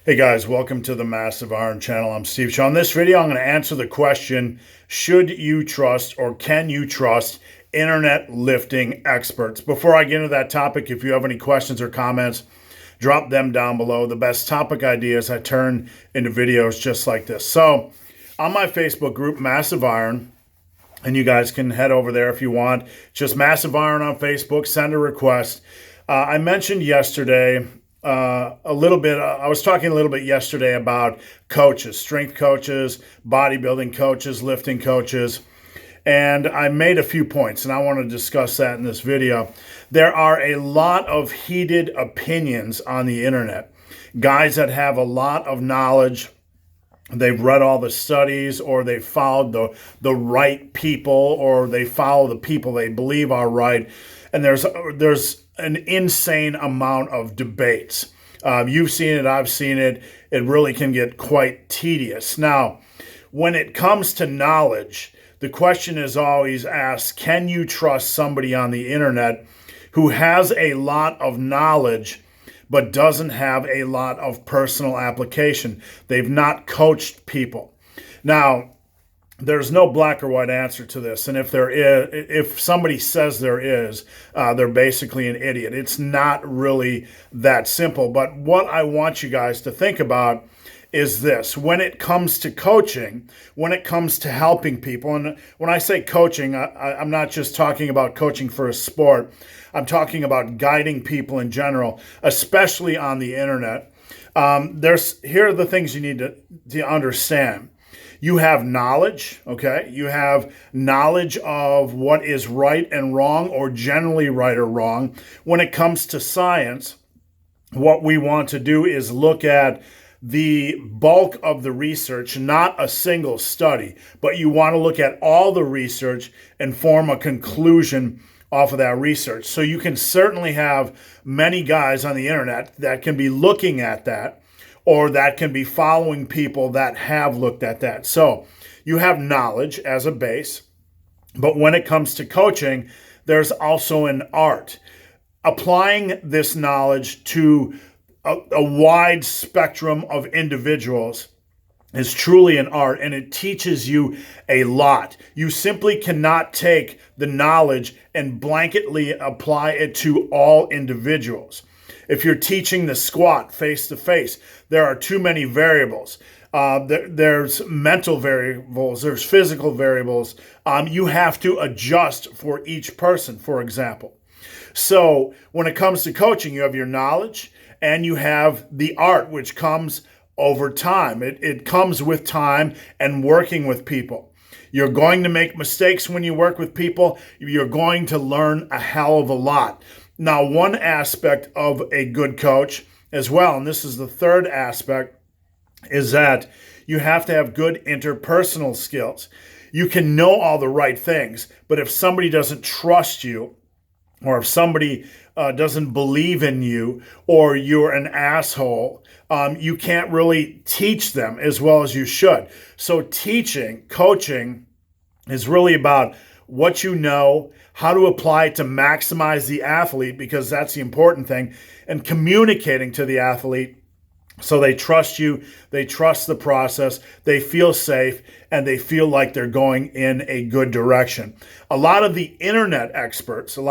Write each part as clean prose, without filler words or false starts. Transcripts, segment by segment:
Hey guys, welcome to the Massive Iron Channel. I'm Steve Shaw. In this video, I'm going to answer the question, should you trust or can you trust internet lifting experts? Before I get into that topic, if you have any questions or comments, drop them down below. The best topic ideas I turn into videos just like this. So on my Facebook group, Massive Iron, and you guys can head over there if you want. Just Massive Iron on Facebook, send a request. I mentioned yesterday I was talking a little bit yesterday about coaches, strength coaches, bodybuilding coaches, lifting coaches, and I made a few points, and I want to discuss that in this video. There are a lot of heated opinions on the internet. Guys that have a lot of knowledge, they've read all the studies, or they followed the right people, or they follow the people they believe are right, and there's an insane amount of debates. You've seen it, I've seen it. It really can get quite tedious. Now, when it comes to knowledge, the question is always asked, can you trust somebody on the internet who has a lot of knowledge but doesn't have a lot of personal application? They've not coached people. Now, there's no black or white answer to this, and if somebody says there is, they're basically an idiot. It's not really that simple. But what I want you guys to think about is this: when it comes to coaching, when it comes to helping people, and when I say coaching, I'm not just talking about coaching for a sport. I'm talking about guiding people in general, especially on the internet. Here are the things you need to understand. You have knowledge, okay? You have knowledge of what is right and wrong, or generally right or wrong. When it comes to science, what we want to do is look at the bulk of the research, not a single study, but you want to look at all the research and form a conclusion off of that research. So you can certainly have many guys on the internet that can be looking at that, or that can be following people that have looked at that. So you have knowledge as a base, but when it comes to coaching, there's also an art. Applying this knowledge to a wide spectrum of individuals is truly an art, and it teaches you a lot. You simply cannot take the knowledge and blanketly apply it to all individuals. If you're teaching the squat face to face, there are too many variables. There's mental variables, there's physical variables. You have to adjust for each person, for example. So when it comes to coaching, you have your knowledge and you have the art, which comes over time. It comes with time and working with people. You're going to make mistakes when you work with people. You're going to learn a hell of a lot. Now, one aspect of a good coach as well, and this is the third aspect, is that you have to have good interpersonal skills. You can know all the right things, but if somebody doesn't trust you, or if somebody doesn't believe in you, or you're an asshole, you can't really teach them as well as you should. So coaching is really about what you know, how to apply it to maximize the athlete, because that's the important thing, and communicating to the athlete so they trust you, they trust the process, they feel safe, and they feel like they're going in a good direction. A lot of the internet experts, the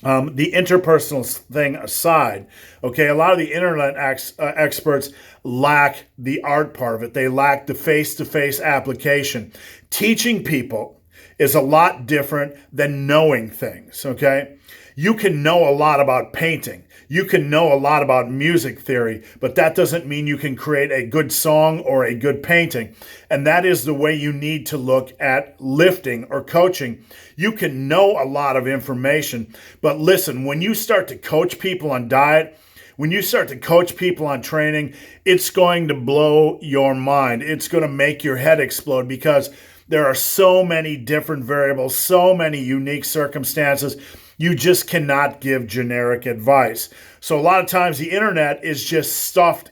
interpersonal thing aside, okay, a lot of the internet experts lack the art part of it. They lack the face-to-face application. Teaching people is a lot different than knowing things, okay? You can know a lot about painting. You can know a lot about music theory, but that doesn't mean you can create a good song or a good painting. And that is the way you need to look at lifting or coaching. You can know a lot of information, but listen, when you start to coach people on diet, when you start to coach people on training, it's going to blow your mind. It's going to make your head explode, because there are so many different variables, so many unique circumstances. You just cannot give generic advice. So a lot of times the internet is just stuffed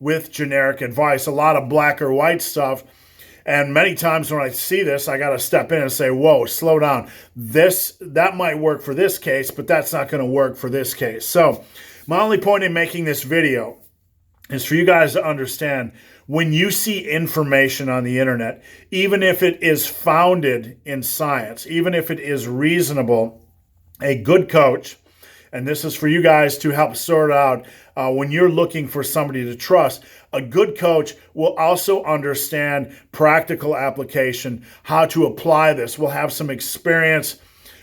with generic advice, a lot of black or white stuff. And many times when I see this, I got to step in and say, whoa, slow down. That might work for this case, but that's not going to work for this case. So My only point in making this video is for you guys to understand, when you see information on the internet, even if it is founded in science, even if it is reasonable, a good coach, and this is for you guys to help sort out when you're looking for somebody to trust, a good coach will also understand practical application, how to apply this, will have some experience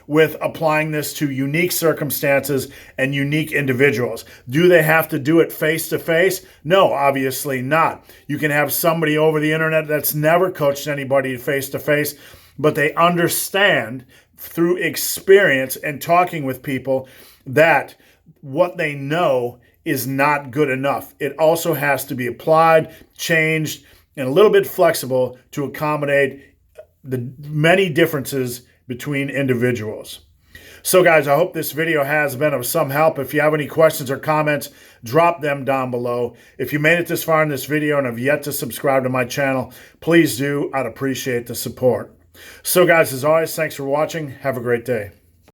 with applying this to unique circumstances and unique individuals. Do they have to do it face-to-face? No, obviously not. You can have somebody over the internet that's never coached anybody face-to-face, but they understand through experience and talking with people that what they know is not good enough. It also has to be applied, changed, and a little bit flexible to accommodate the many differences between individuals. So guys, I hope this video has been of some help. If you have any questions or comments, drop them down below. If you made it this far in this video and have yet to subscribe to my channel, please do. I'd appreciate the support. So guys, as always, thanks for watching. Have a great day.